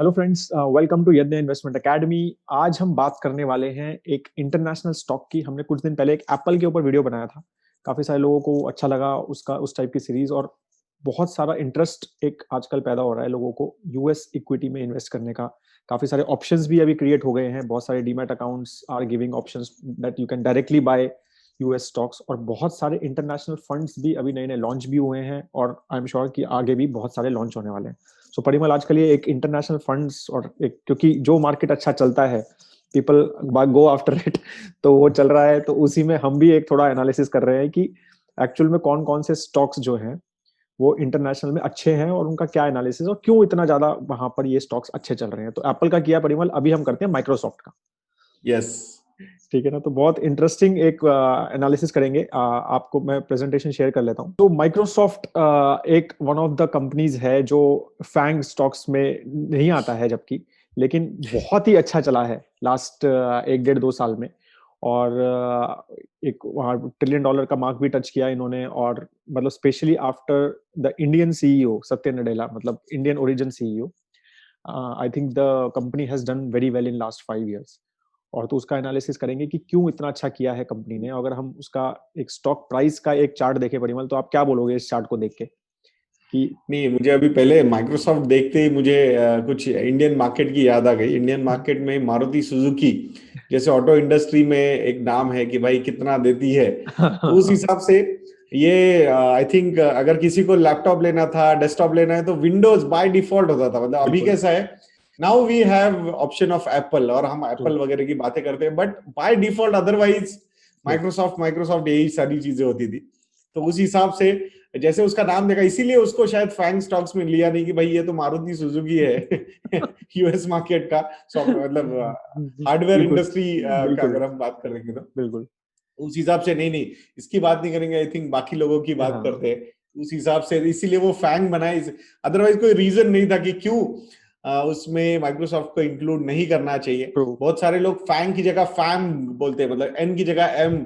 Hello friends, welcome to यज्ञ investment academy. आज हम बात करने वाले हैं एक इंटरनेशनल स्टॉक की। हमने कुछ दिन पहले एक एप्पल के ऊपर वीडियो बनाया था। काफी सारे लोगों को अच्छा लगा उसका, उस टाइप की सीरीज, और बहुत सारा इंटरेस्ट एक आजकल पैदा हो रहा है लोगों को यूएस इक्विटी में इन्वेस्ट करने का। काफी सारे ऑप्शंस भी अभी क्रिएट हो गए हैं। बहुत सारे demat accounts are giving options that you can directly buy US stocks, और बहुत सारे इंटरनेशनल फंड्स भी अभी नए नए लॉन्च भी हुए हैं, और आई एम श्योर कि आगे भी बहुत सारे लॉन्च होने वाले हैं। सो परिमल, आजकल ये एक इंटरनेशनल फंड्स और एक, क्योंकि जो मार्केट अच्छा चलता है पीपल गो आफ्टर इट, तो वो चल रहा है। तो उसी में हम भी एक थोड़ा एनालिसिस कर रहे हैं कि एक्चुअल में कौन कौन से स्टॉक्स जो हैं वो इंटरनेशनल में अच्छे हैं, और उनका क्या एनालिसिस, और क्यों इतना ज्यादा वहां पर ये स्टॉक्स अच्छे चल रहे हैं। तो एप्पल का किया परिमल, अभी हम करते हैं माइक्रोसॉफ्ट का। यस। ठीक है ना, तो बहुत इंटरेस्टिंग एक एनालिसिस करेंगे। आपको मैं प्रेजेंटेशन शेयर कर लेता हूँ। तो माइक्रोसॉफ्ट एक वन ऑफ द कंपनीज है जो फैंग स्टॉक्स में नहीं आता है, जबकि लेकिन बहुत ही अच्छा चला है लास्ट एक डेढ़ दो साल में। और एक वहाँ $1 ट्रिलियन का मार्क भी टच किया इन्होंने, और मतलब specially after the Indian CEO सत्य नडेला, मतलब Indian origin CEO. I think the company has done very well in last 5 years। और तो उसका एनालिसिस करेंगे कि क्यों इतना अच्छा किया है कंपनी ने। अगर हम उसका एक स्टॉक प्राइस का एक चार्ट देखें परिमल, तो आप क्या बोलोगे इस चार्ट को देख के कि नहीं, मुझे अभी पहले माइक्रोसॉफ्ट देखते ही मुझे कुछ इंडियन मार्केट की याद आ गई। इंडियन मार्केट में मारुति सुजुकी जैसे ऑटो इंडस्ट्री में एक नाम है कि भाई कितना देती है। तो उस हिसाब से ये आई थिंक अगर किसी को लैपटॉप लेना था, डेस्कटॉप लेना है, तो विंडोज बाय डिफॉल्ट होता था। मतलब अभी बिल्कुल कैसा है, now we have option of Apple, और हम ट्रू। एप्पल वगैरह की बातें करते हैं, but by default otherwise Microsoft Microsoft यही सारी चीजें होती थी। तो उस हिसाब से जैसे उसका नाम देखा, इसीलिए उसको शायद फैंग स्टॉक्स में लिया नहीं कि भाई ये तो मारुति सुजुकी है यूएस मार्केट का सॉफ्टवेयर, मतलब हार्डवेयर बिल्कुल इंडस्ट्री का बिल्कुल अगर हम बात करेंगे तो बिल्कुल। उस हिसाब से नहीं नहीं, इसकी बात नहीं करेंगे। आई थिंक बाकी लोगों की बात हाँ, करते हैं उस हिसाब से, इसीलिए वो फैंग बनाए। अदरवाइज कोई रीजन नहीं था कि क्यों उसमें माइक्रोसॉफ्ट को इंक्लूड नहीं करना चाहिए। ट्रू। बहुत सारे लोग फैंग की जगह फैम बोलते हैं, मतलब एन की जगह एम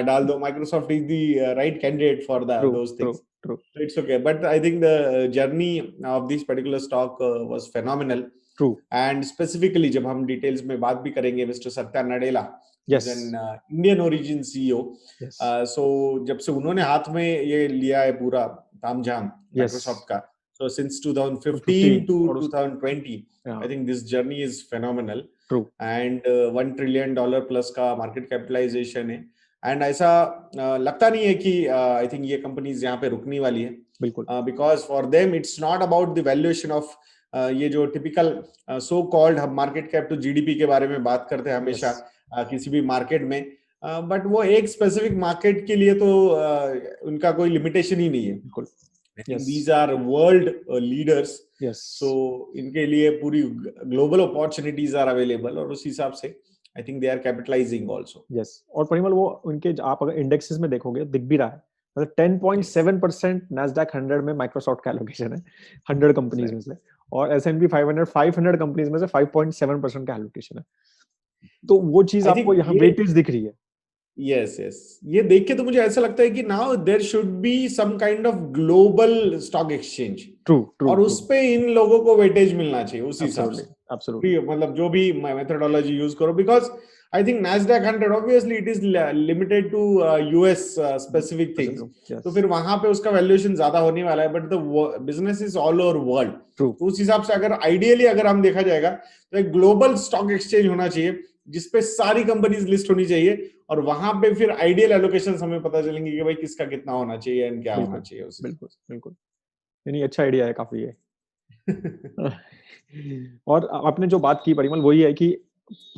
डाल दो। Microsoft is the right candidate for true those true things. True It's okay, but I think the journey of this particular stock was phenomenal. True. And specifically, जब हम डिटेल्स में बात भी करेंगे, mister Satya Nadella is yes an Indian origin CEO. Yes so जब से उन्होंने हाथ में ये लिया है पूरा तामझाम यस। माइक्रोसॉफ्ट का, so since 2015 15 to और उस 2020, I think this journey is phenomenal. True. And $1 trillion plus का मार्केट कैपिटलाइजेशन है। एंड ऐसा लगता नहीं है कि आई थिंक ये कंपनीज यहाँ पे रुकने वाली है, बिल्कुल because for them it's not about the valuation of ये जो टिपिकल सो कॉल्ड हम मार्केट कैप टू जीडीपी के बारे में बात करते हैं यस हमेशा किसी भी मार्केट में, बट वो एक स्पेसिफिक मार्केट के लिए तो उनका कोई लिमिटेशन ही नहीं है। बिल्कुल। I think yes these are world leaders. Yes so इनके लिए पूरी ग्लोबल अपॉर्चुनिटीज आर अवेलेबल, और उस हिसाब से I think they are capitalising also. Yes. और परिमल, वो उनके आप अगर इंडेक्सेस में देखोगे दिख भी रहा है। मतलब 10.7% नैस्डैक 100 में माइक्रोसॉफ्ट का एलोकेशन है, 100 कंपनीज में से। और S&P 500 कंपनीज में से 5.7% का एलोकेशन है। तो वो चीज आई आपको थिंक यहाँ ये वेटेज दिख रही है। यस यस, ये देख के तो मुझे ऐसा लगता है कि now there should be some kind of global stock exchange, true true और ट्रू। उस पे इन लोगों को वेटेज मिलना चाहिए उस हिसाब एब्सोल्युटली से। एब्सोल्युटली। भी मतलब जो भी मेथोडोलॉजी यूज करो, because I think Nasdaq 100 obviously it is limited to US specific things. तो यस फिर वहां पे उसका वैल्यूएशन ज्यादा होने वाला है, but the business is all over world. True. तो उस हिसाब से अगर आइडियली अगर हम देखा जाएगा तो एक ग्लोबल स्टॉक एक्सचेंज होना चाहिए जिसपे सारी कंपनीज लिस्ट होनी चाहिए, और वहां पे फिर आइडियल एलोकेशन हमें पता चलेंगे कि भाई किसका कितना होना चाहिए एंड क्या होना बिल्कुल चाहिए उस बिल्कुल बिल्कुल। नहीं, अच्छा आइडिया है काफी ये। हिसाब और आपने जो बात की परिमल, वही है कि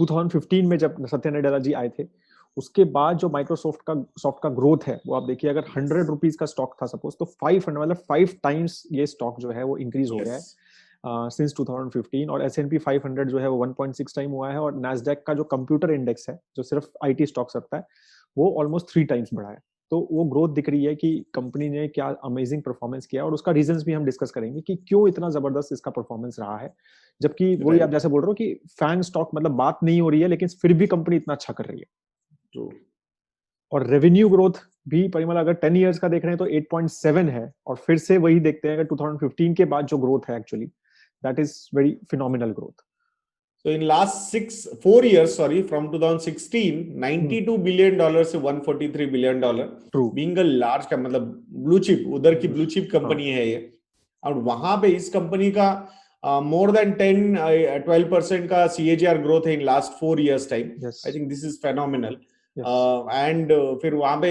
2015 में जब सत्या नडेला जी आए थे, उसके बाद जो माइक्रोसॉफ्ट का ग्रोथ है वो आप देखिए। अगर ₹100 का स्टॉक था सपोज, तो 500 मतलब 5 टाइम्स ये स्टॉक जो है वो इंक्रीज हो गया यस है सिंस 2015। और S&P 500 जो है वो 1.6 टाइम हुआ है, और नैस्डैक का जो कंप्यूटर इंडेक्स है जो सिर्फ आईटी स्टॉक्स रखता है, वो ऑलमोस्ट 3 टाइम्स बढ़ा है। तो वो ग्रोथ दिख रही है कि कंपनी ने क्या अमेजिंग परफॉर्मेंस किया, और उसका रीजंस भी हम डिस्कस करेंगे कि क्यों इतना जबरदस्त इसका परफॉर्मेंस रहा है। जबकि वही आप राइट जैसे बोल रहे हो कि फैंग स्टॉक मतलब बात नहीं हो रही है, लेकिन फिर भी कंपनी इतना अच्छा कर रही है। ट्रू और रेवेन्यू ग्रोथ भी परिमल अगर 10 इयर्स का देख रहे हैं तो 8.7 है। और फिर से वही देखते हैं अगर 2015 के बाद जो ग्रोथ है actually, that is very phenomenal growth. So in last 4 years, from 2016, $92 billion से $143 billion, True. being a large का मतलब ब्लू चिप, उधर की ब्लू चिप कंपनी है ये, और वहां पे इस कंपनी का more than 10-12% का CAGR growth है in last 4 years time. Yes. I think this is phenomenal. Yes. And फिर वहां पे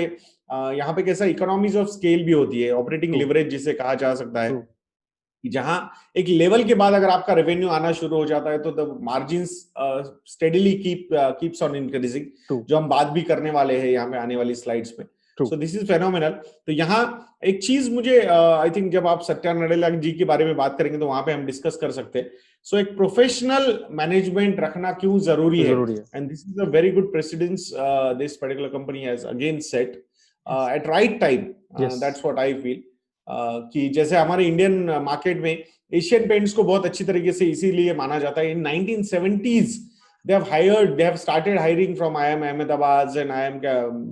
यहाँ पे कैसा इकोनॉमीज ऑफ स्केल भी होती है, ऑपरेटिंग लिवरेज जिसे कहा जा सकता है, जहां एक लेवल के बाद अगर आपका रेवेन्यू आना शुरू हो जाता है तो the margins steadily keeps on increasing, जो हम बात भी करने वाले हैं यहाँ पे आने वाली स्लाइड्स में. So this is phenomenal. तो यहाँ एक चीज मुझे आई थिंक जब आप सत्या नडेला जी के बारे में बात करेंगे तो वहां पे हम डिस्कस कर सकते हैं. सो एक प्रोफेशनल मैनेजमेंट रखना क्यों जरूरी है, and this is a very good precedence this particular company has again set at right time. That's what I feel. कि जैसे हमारे इंडियन मार्केट में एशियन पेंट्स को बहुत अच्छी तरीके से इसीलिए माना जाता है. इन 1970s they have started hiring from IIM Ahmedabad and IIM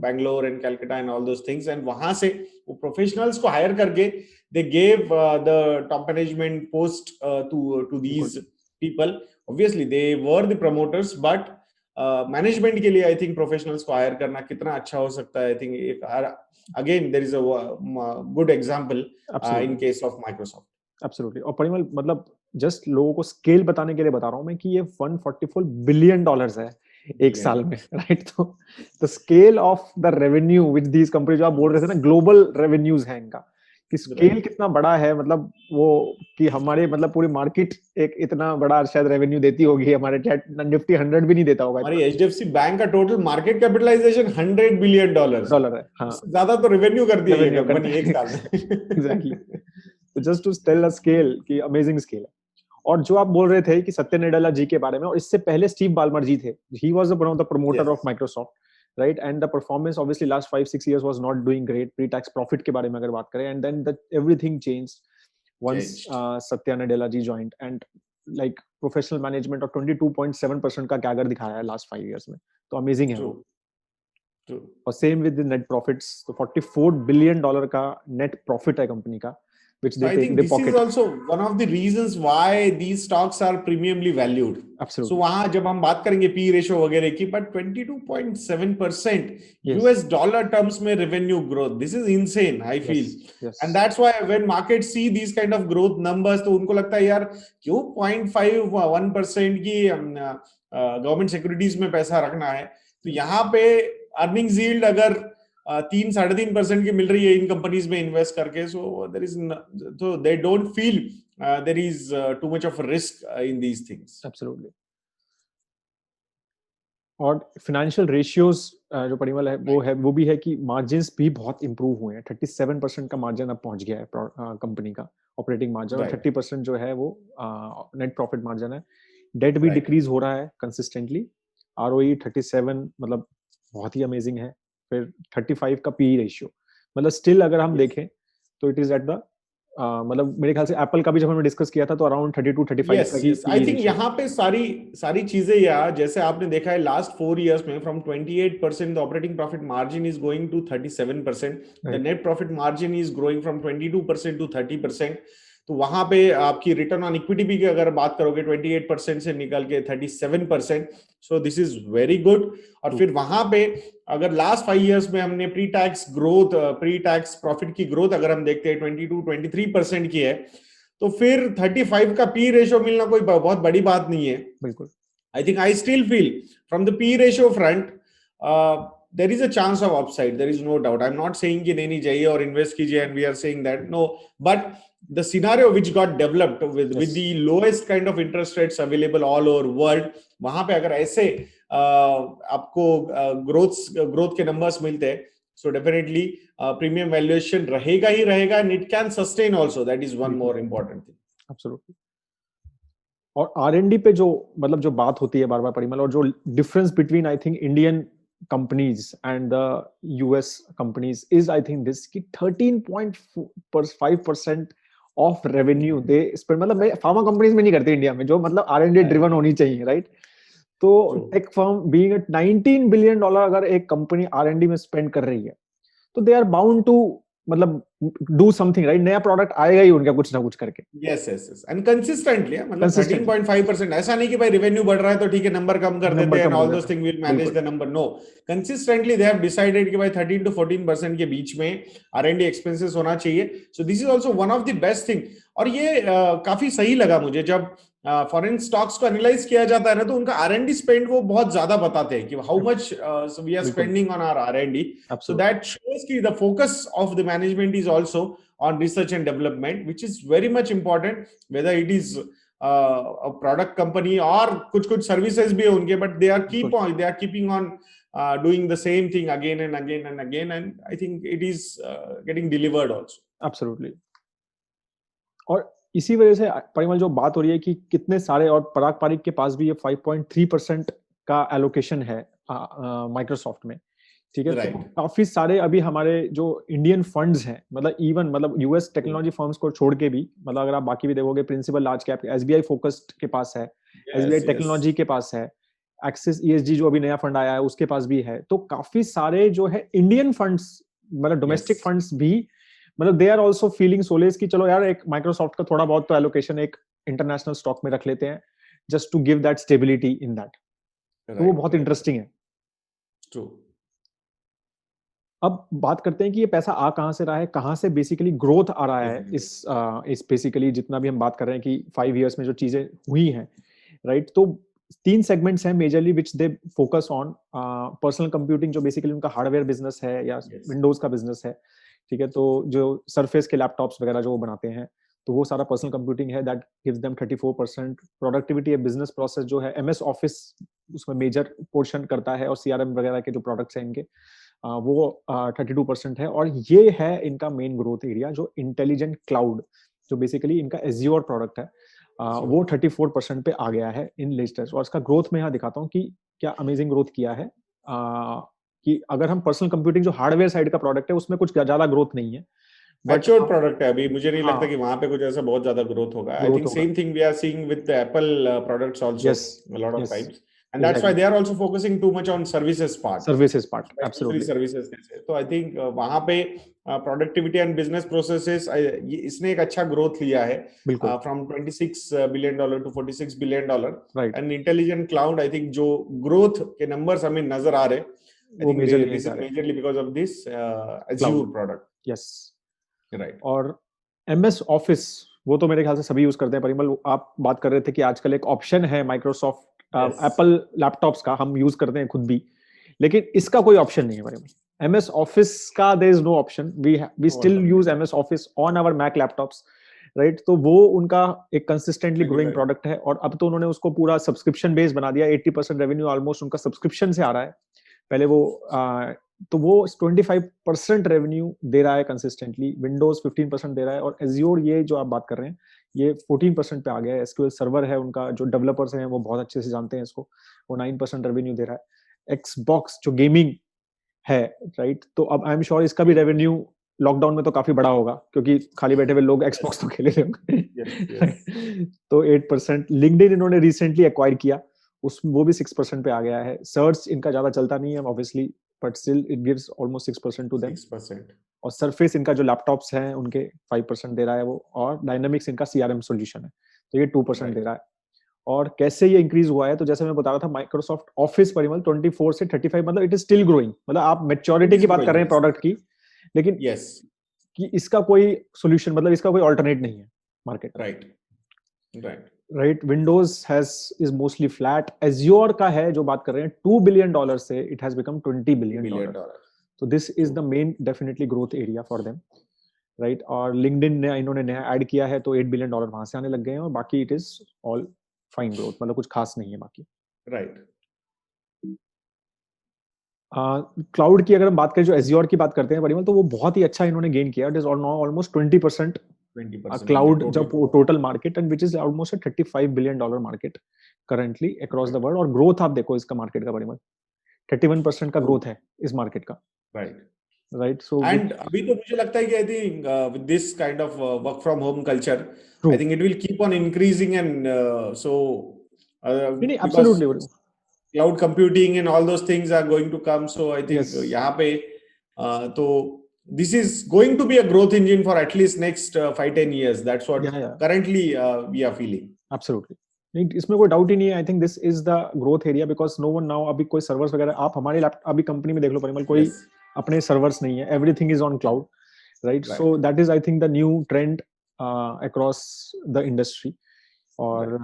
Bangalore and Calcutta and all those things, and वहां से वो प्रोफेशनल्स को हायर करके they gave the top management post to these people. Obviously they were the promoters, but management के लिए I think professionals को hire करना कितना अच्छा हो सकता है. I think again there is a good example in case of Microsoft. Absolutely. और परिमल मतलब जस्ट लोगों को स्केल बताने के लिए बता रहा हूं मैं कि ये $144 बिलियन है एक साल में, राइट? तो the scale of the revenue which these company, जो आप बोल रहे थे ना ग्लोबल रेवेन्यूज है इनका, कि स्केल कितना बड़ा है, मतलब वो कि हमारे मतलब पूरी मार्केट एक इतना बड़ा शायद रेवेन्यू देती होगी, हमारे निफ्टी 100 भी नहीं देता होगा. हमारी एचडीएफसी बैंक का टोटल मार्केट कैपिटलाइजेशन $100 बिलियन है. हाँ, ज्यादा तो रेवेन्यू कर दिया ये कंपनी एक साल में. एग्जैक्टली. तो just to tell the scale कि अमेजिंग स्केल है. और जो आप बोल रहे थे कि सत्या नडेला जी के बारे में, और इससे पहले स्टीव बाल्मर जी थे, he was one of the promoter of Microsoft, right? And the performance obviously last 5-6 years was not doing great. Pre-tax profit के बारे में अगर बात करें, and then everything changed once Satya Nadella ji joined, and like professional management of 22.7% का CAGR दिखाया है last 5 years में, तो amazing है वो. और same with the net profits, तो $44 billion का net profit है कंपनी का, which they take in their pocket. This is also one of the reasons why these stocks are premiumly valued. Absolutely. So वहाँ जब हम बात करेंगे P ratio वगैरह की, but 22.7% US dollar terms में revenue growth, this is insane, I feel. Yes. And that's why when markets see these kind of growth numbers, तो उनको लगता है यार क्यों 0.5-1% की गवर्नमेंट सिक्योरिटीज में पैसा रखना है. तो यहाँ पे अर्निंग्स यील्ड अगर 3-3.5% की मिल रही है इन कंपनीज में इन्वेस्ट करके, so they don't feel there is too much of risk in these things. Absolutely. और फाइनेंशियल रेशियोज जो परिमल है वो भी है कि मार्जिन्स भी बहुत इंप्रूव हुए हैं. 37% का मार्जिन अब पहुंच गया है कंपनी का ऑपरेटिंग मार्जिन, और 30% जो है वो नेट प्रॉफिट मार्जिन है. डेट भी डिक्रीज हो रहा है कंसिस्टेंटली. ROE 37 मतलब बहुत ही अमेजिंग है. फिर 35 का PE रेशियो, मतलब स्टिल अगर हम देखें तो इट इज एट द मतलब मेरे ख्याल से एप्पल का भी जब हमने डिस्कस किया था तो अराउंड 32-35 का आई थिंक यहाँ पे सारी चीजें, यार जैसे आपने देखा है लास्ट 4 इयर्स में from 28% the operating profit margin is going to 37%, the net profit margin is growing from 22% to 30%. तो वहां पे आपकी रिटर्न ऑन इक्विटी भी अगर बात करोगे 28% से निकल के 37%. So this is very good. और फिर वहां पे अगर लास्ट 5 इयर्स में हमने प्री टैक्स प्रॉफिट की ग्रोथ अगर हम देखते हैं 22-23% की है, तो फिर 35 का पी रेशियो मिलना कोई बहुत बड़ी बात नहीं है. बिल्कुल. I think I still feel from the P ratio front there is a chance of upside, there is no doubt. I'm not saying कि नहीं चाहिए और इन्वेस्ट कीजिए, and we are saying that no, but the scenario which got developed with the lowest kind of interest rates available all over world, वहां पे अगर ऐसे आपको ग्रोथ के नंबर्स मिलते हैं, so definitely premium valuation रहेगा ही रहेगा, and it can sustain also. That is one more important thing. Absolutely. और R&D पे जो मतलब जो बात होती है बार बार परिमल, और जो difference between I think Indian companies and the US companies is I think this कि 13.5% of revenue they spend, मतलब मैं pharma companies में नहीं करते इंडिया में, जो मतलब R&D driven होनी चाहिए, right? तो टेक फर्म being $19 billion अगर एक कंपनी R&D में स्पेंड कर रही है, तो they are bound to मतलब डू समथिंग राइट, नया प्रोडक्ट आएगा ही उनका कुछ ना कुछ करके। Yes yes yes, and consistently, मतलब कंसिस्टेंटली 13.5%, ऐसा नहीं कि भाई रेवेन्यू बढ़ रहा है तो ठीक है नंबर कम कर देते नंबर हैं कम एंड कर ऑल देता दोस है, थिंग विल मैनेज बिल्कुल the number. No, consistently they have decided कि भाई 13 to 14% के बीच में R&D एक्सपेंसेस होना चाहिए। So this is also one of the best thing. और ये काफी सही लगा मुझे जब फॉरेन स्टॉक्स को एनालाइज किया जाता है ना, तो उनका R&D स्पेंड वो बहुत ज्यादा बताते हैं कि हाउ मच वी आर बिल्कुल spending on our R&D। So absolutely that shows कि the focus of the management is also on research and development, which is very much important, whether it is a product company or कुछ services भी है उनके, but they are keeping on doing the same thing again and again and again, and I think it is getting delivered also. Absolutely. और इसी वजह से परिमल जो बात हो रही है कि कितने सारे, और पराग पारिक के पास भी ये 5.3% का एलोकेशन है माइक्रोसॉफ्ट में, ठीक है। तो Right. काफी सारे अभी हमारे जो इंडियन फंड्स हैं, मतलब इवन मतलब यूएस टेक्नोलॉजी फर्म्स को छोड़ के भी, मतलब अगर आप बाकी भी देखोगे, Principal large cap SBI focused के पास है, एसबीआई Yes, yes. टेक्नोलॉजी के पास है, एक्सिस ईएसजी जो अभी नया फंड आया है उसके पास भी है। तो काफी सारे जो है इंडियन फंड्स, मतलब डोमेस्टिक Yes. फंड्स भी, मतलब they are also feeling solace कि चलो यार एक माइक्रोसॉफ्ट का थोड़ा बहुत तो एलोकेशन एक इंटरनेशनल स्टॉक में रख लेते हैं, just to give that stability in that. तो वो Right, बहुत right. इंटरेस्टिंग है। True. अब बात करते हैं कि ये पैसा आ कहां से रहा है, कहां से बेसिकली ग्रोथ आ रहा है इस बेसिकली जितना भी हम बात कर रहे हैं कि 5 इयर्स में जो चीजें हुई हैं, राइट। तो 3 सेगमेंट्स हैं majorly which they focus on. Personal computing जो बेसिकली उनका हार्डवेयर बिजनेस है या Yes. विंडोज का बिजनेस है, ठीक है। तो जो सरफेस के लैपटॉप्स वगैरह जो वो बनाते हैं, तो वो सारा पर्सनल कंप्यूटिंग है, that gives them 34%। Productivity business process जो है एमएस ऑफिस उसमें मेजर पोर्शन करता है, और सीआरएम वगैरह के जो प्रोडक्ट्स हैं इनके वो 32% है। और ये है इनका मेन ग्रोथ एरिया, जो इंटेलिजेंट क्लाउड जो बेसिकली इनका एज्योर प्रोडक्ट है, वो 34% पे आ गया है इन लेटेस्ट। और इसका ग्रोथ मैं यहाँ दिखाता हूँ कि क्या अमेजिंग ग्रोथ किया है। कि अगर हम पर्सनल कंप्यूटिंग जो हार्डवेयर साइड का प्रोडक्ट है उसमें कुछ ज्यादा ग्रोथ नहीं है, बट मैच्योर प्रोडक्ट है अभी, मुझे नहीं लगता हाँ कि वहां पे कुछ ऐसा बहुत ज्यादा ग्रोथ होगा। आई ग्रोथ थिंक होगा। Same thing we are seeing with the Apple products also yes a lot of yes times, and that's why exactly, they are also focusing too much on services part, services part especially absolutely services कैसे। तो I think वहां पे productivity and business processes इसने एक अच्छा growth लिया है, बिल्कुल from $26 billion to $46 billion। Right. And intelligent cloud, I think जो ग्रोथ के नंबर्स हमें नजर आ रहे, आई वो थिंक मेजरली यहीं दिस से आ इज रहे हैं, majorly because of this cloud. Azure product. Yes. Right. और एमएस ऑफिस वो तो मेरे ख्याल से सभी यूज करते हैं। परिमल आप बात कर रहे थे कि आजकल एक ऑप्शन है माइक्रोसॉफ्ट यस। एप्पल लैपटॉप्स का, हम यूज करते हैं खुद भी, लेकिन इसका कोई ऑप्शन नहीं है परिमल। एमएस ऑफिस का there is no option, we still use MS office on our Mac laptops, right. तो वो उनका एक कंसिस्टेंटली ग्रोइंग प्रोडक्ट है, और अब तो उन्होंने उसको पूरा सब्सक्रिप्शन बेस बना दिया। 80% रेवेन्यू ऑलमोस्ट उनका सब्सक्रिप्शन से आ रहा है। पहले वो तो वो 25% रेवेन्यू दे रहा है कंसिस्टेंटली, विंडोज 15% दे रहा है, और एज्योर ये जो आप बात कर रहे हैं ये 14% पे आ गया है। एसक्यूएल सर्वर है उनका, जो डेवलपर्स हैं वो बहुत अच्छे से जानते हैं इसको, वो 9% रेवेन्यू दे रहा है। एक्सबॉक्स जो गेमिंग है, राइट, तो अब आई एम श्योर इसका भी रेवेन्यू लॉकडाउन में तो काफी बड़ा होगा, क्योंकि खाली बैठे हुए लोग एक्सबॉक्स तो खेले रहे होंगे। तो 8%। लिंक्डइन इन्होंने रिसेंटली एक्वायर किया, उस वो भी 6% पे आ गया है। सर्च इनका ज्यादा चलता नहीं है obviously, but still it gives almost 6% to them. 6%। और सरफेस इनका जो लैपटॉप्स हैं उनके 5% दे रहा है वो, और डायनामिक्स इनका सीआरएम सॉल्यूशन है, तो ये 2% दे रहा है। और कैसे ये इंक्रीज हुआ है, तो जैसे मैं बता रहा था, माइक्रोसॉफ्ट ऑफिस परिमल 24 से 35, मतलब इट इज स्टिल ग्रोइंग। मतलब आप मेच्योरिटी की बात कर रहे हैं प्रोडक्ट की, लेकिन यस। कि इसका कोई सोल्यूशन, मतलब इसका कोई ऑल्टरनेट नहीं है market. Right. Right. Right. Windows has is mostly flat. Azure का है जो बात कर रहे हैं, $2 बिलियन से इट हैज बिकम $20 बिलियन। तो this is the main definitely growth area for them, right. और लिंक्डइन ने इन्होंने नया ऐड किया है, तो $8 बिलियन वहां से आने लग गए हैं, और बाकी it is all fine growth, मतलब कुछ खास नहीं है बाकी। राइट। क्लाउड की अगर हम बात करें, जो एज्योर की बात करते हैं परिमल, तो वो बहुत ही अच्छा इन्होंने गेन किया। इट इज ऑलमोस्ट 20% 20% क्लाउड जब total market, and which is almost $35 billion market currently across the world. और ग्रोथ आप देखो इसका मार्केट का परिमल, 31% का ग्रोथ है इस मार्केट का, राइट। राइट। सो एंड अभी तो मुझे लगता है कि I think with this kind of work from home culture, true, I think it will keep on increasing, and so नहीं because absolutely, cloud computing and all those things are going to come, so I think yes यहाँ पे तो this is going to be a growth engine for at least next 5-10 years. That's what Yeah. currently we are feeling. Absolutely. नहीं, इसमें कोई doubt ही नहीं है. I think this is the growth area because no one now. अभी कोई servers वगैरह आप हमारे अभी कंपनी में देख लो परिमल, कोई Yes. अपने सर्वर्स नहीं है. Everything is on cloud, right? So that is I think the new trend across the industry. और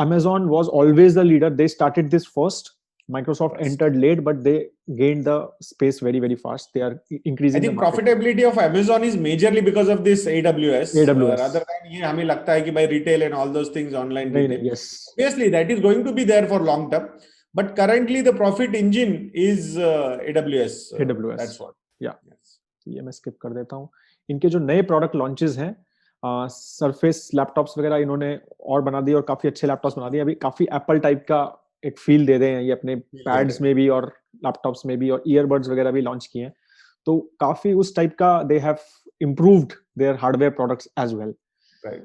Amazon was always the leader. They started this first. Microsoft entered late, but they gained the space very, very fast. They are increasing. I think profitability of Amazon is majorly because of this AWS. Rather than ये हमें लगता है कि भाई retail and all those things online retail. Yes. Obviously, that is going to be there for long term. But currently, the profit engine is AWS. AWS. That's what. Yeah. Yes. ये मैं skip कर देता हूँ. इनके जो नए product launches हैं, surface laptops वगैरह इन्होंने और बना दिए और काफी अच्छे लैपटॉप्स बना दिए. अभी काफी एप्पल टाइप का एक फील दे रहे हैं ये अपने पैड्स में भी और लैपटॉप्स में भी, और ईयरबड्स वगैरह भी लॉन्च किए हैं. तो काफी उस टाइप का they have improved their hardware products as well. Right.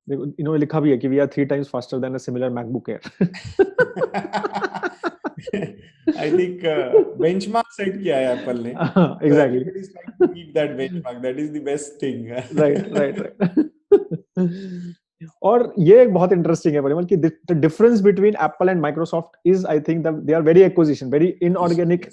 इन्होंने लिखा भी है कि we are 3 times faster than a similar MacBook Air. I think benchmark set किया है एप्पल ने. Exactly. It is trying to keep that benchmark. That is the best thing. Right. और ये एक बहुत इंटरेस्टिंग है परिमल कि the difference between Apple and Microsoft is, I think, that they are very inorganic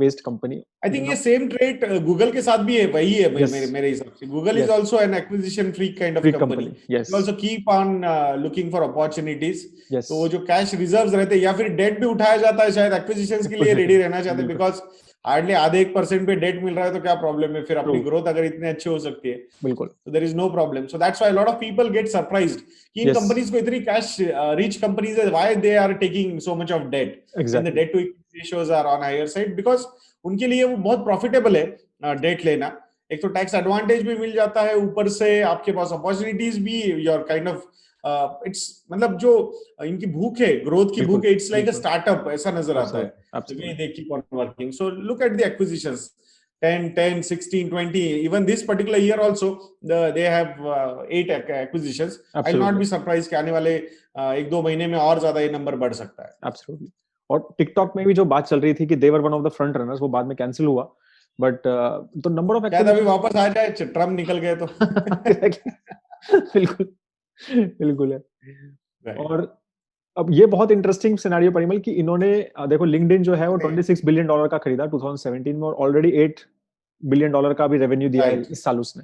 based company. I think ये same trait Google के साथ भी है, वही है मेरे हिसाब से. Google is also an acquisition freak kind of company. Yes. They also keep on looking for opportunities. Yes. तो वो जो cash reserves रहते हैं या फिर debt भी उठाया जाता है शायद acquisitions के लिए ready रहना चाहते हैं, because हार्डली आधे 1% पे डेट मिल रहा है तो क्या प्रॉब्लम है फिर. अपनी ग्रोथ अगर इतनी अच्छी हो सकती है, बिल्कुल, तो there is no problem. So that's why lot of people get surprised कि इन कंपनीज को इतनी कैश रिच कंपनीज है, why they are taking so much of debt and the debt to equity ratios are on higher side, because उनके लिए वो बहुत profitable है डेट लेना. एक तो टैक्स एडवांटेज भी मिल जाता है, ऊपर से आपके पास अपॉर्चुनिटीज भी, योर काइंड ऑफ इट्स मतलब जो इनकी भूख है, ग्रोथ की भूख है, इट्स लाइक अ स्टार्टअप ऐसा नजर आता है. They keep on working. So look at the acquisitions, 10, 16, 20. Even this particular year also, they have 8 acquisitions. I'll not be surprised कि आने वाले 1-2 महीने में और ज्यादा ये नंबर बढ़ सकता है. Absolutely. और टिकटॉक में भी जो बात चल रही थी कि they were one of the front runners, वो बाद में कैंसिल हुआ. बट तो नंबर ऑफ शायद अभी वापस आ जाए, ट्रम्प निकल गए तो. बिल्कुल है. और अब ये बहुत इंटरेस्टिंग सिनेरियो परिमल कि इन्होंने देखो लिंक्डइन जो है वो $26 बिलियन का खरीदा 2017 में, और ऑलरेडी $8 बिलियन का भी रेवेन्यू दिया है इस साल उसने,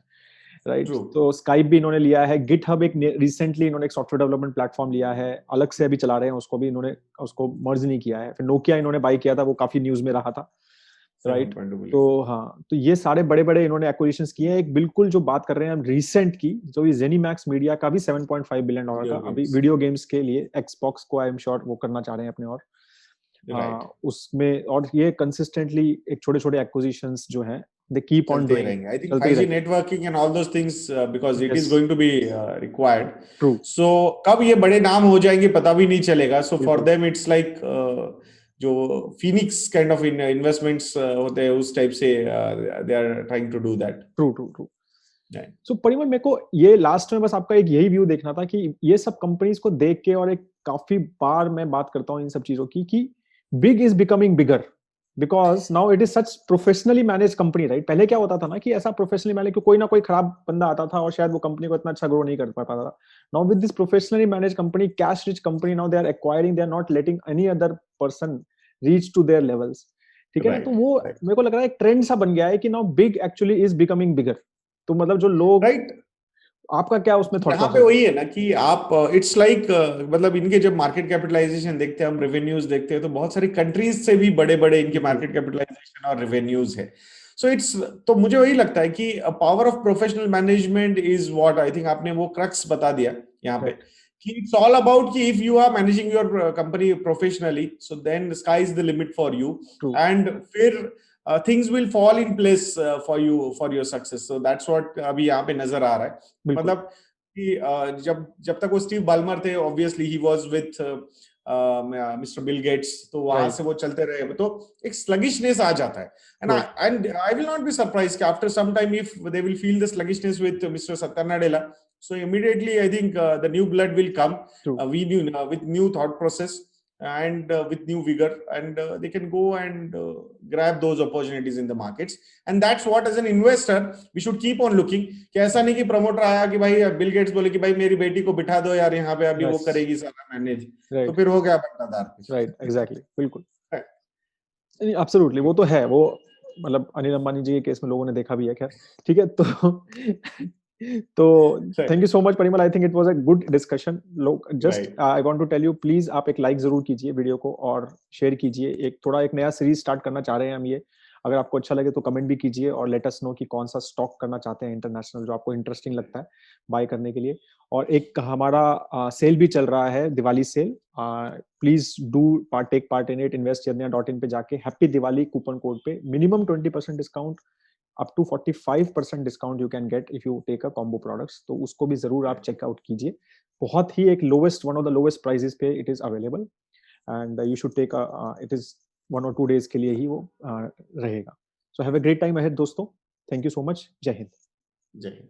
राइट? तो स्काइप भी इन्होंने लिया है. गिटहब एक रिसेंटली इन्होंने एक सॉफ्टवेयर डेवलपमेंट प्लेटफॉर्म लिया है, अलग से अभी चला रहे हैं उसको भी, इन्होंने उसको मर्ज नहीं किया है. फिर नोकिया इन्होंने बाय किया था, वो काफी न्यूज में रहा था, राइट? तो हाँ, तो ये सारे बड़े बड़े इन्होंने एक्विजिशंस किए हैं. एक बिल्कुल जो बात कर रहे हैं हम रिसेंट की, जो ये जेनीमैक्स मीडिया का भी $7.5 बिलियन का अभी वीडियो गेम्स के लिए एक्सबॉक्स को आई एम श्योर वो करना चाह रहे हैं अपने, और उसमें और ये कंसिस्टेंटली एक छोटे छोटे एक्विजिशंस जो हैं they keep on doing. I think 5G networking and all those things because it is going to be required. True. So कब ये बड़े नाम हो जाएंगे पता भी नहीं चलेगा. So for them it's like जो Phoenix kind of investments होते हैं उस टाइप से they are trying to do that. True. So Parimal, मेरे को ये लास्ट में बस आपका एक यही व्यू देखना था कि ये सब कंपनीज को देख के, और एक काफी बार मैं बात करता हूँ इन सब चीजों की कि big is becoming bigger because now it is such professionally managed company, right? पहले क्या होता था ना कि ऐसा professionally managed कि कोई ना कोई खराब बंदा आता था और शायद वो कंपनी को इतना अच्छा ग्रो नहीं कर पाता था. Now with this professionally managed company, cash rich company, now they are acquiring, they are not letting any other person reach to their levels. ठीक है ना? तो वो मेरे को लग रहा है एक ट्रेंड सा बन गया है कि now big actually is becoming bigger. तो मतलब जो लोग, right, आपका क्या उसमें थॉट? यहाँ पे वही है ना कि आप इट्स लाइक मतलब इनके जब मार्केट कैपिटलाइजेशन देखते हैं हम, रेवेन्यूज देखते हैं, तो बहुत सारी कंट्रीज से भी बड़े बड़े इनके मार्केट कैपिटलाइजेशन और रेवेन्यूज है. सो इट्स, तो मुझे वही लगता है कि power of professional management is what I think आपने वो क्रक्स बता दिया यहाँ पे कि इट्स ऑल अबाउट कि if you are managing your company professionally, so then sky is the limit for you, and फिर things will fall in place for your success. So that's what अभी यहाँ पे नजर आ रहा है. मतलब कि जब तक वो स्टीव बाल्मर थे, obviously he was with Mr. Bill Gates, तो वहां से वो चलते रहे, तो एक sluggishness आ जाता है. And I will not be surprised कि after some time if they will feel the sluggishness with Mr. Satya Nadella, so immediately I think the new blood will come with new thought process. and with new vigor, and they can go and grab those opportunities in the markets. And that's what, as an investor, we should keep on looking. कि ऐसा नहीं कि promoter आया कि भाई Bill Gates बोले कि भाई मेरी बेटी को बिठा दो यार यहाँ पे, अभी वो करेगी सारा मैनेज, तो फिर हो गया बंटाधार। राइट, एग्जैक्टली, बिल्कुल, एब्सोल्युटली, वो तो है, वो मतलब अनिल अंबानी जी के केस में लोगों ने देखा भी है, खैर ठीक है। तो thank you so much Parimal, I think it was a good discussion. लोग just I want to tell you, please आप एक लाइक जरूर कीजिए वीडियो को और शेयर कीजिए। एक थोड़ा एक नया सीरीज स्टार्ट करना चाह रहे हैं हम ये, अगर आपको अच्छा लगे तो कमेंट भी कीजिए और लेट अस नो कि कौन सा स्टॉक करना चाहते हैं इंटरनेशनल जो आपको इंटरेस्टिंग लगता है बाय करने के लिए। और एक हमारा सेल भी चल रहा है, Diwali sale, please do take part in it. investchennai.in पे जाके हैप्पी दिवाली कूपन कोड पे minimum 20% discount, up to 45% discount you can get if you take a combo products, तो उसको भी जरूर आप चेकआउट कीजिए। बहुत ही एक lowest, one of the lowest prices पे it is available, and you should take, it is 1 or 2 days के लिए ही वो रहेगा। So have a great time ahead दोस्तों, थैंक यू सो मच, जय हिंद। जय हिंद।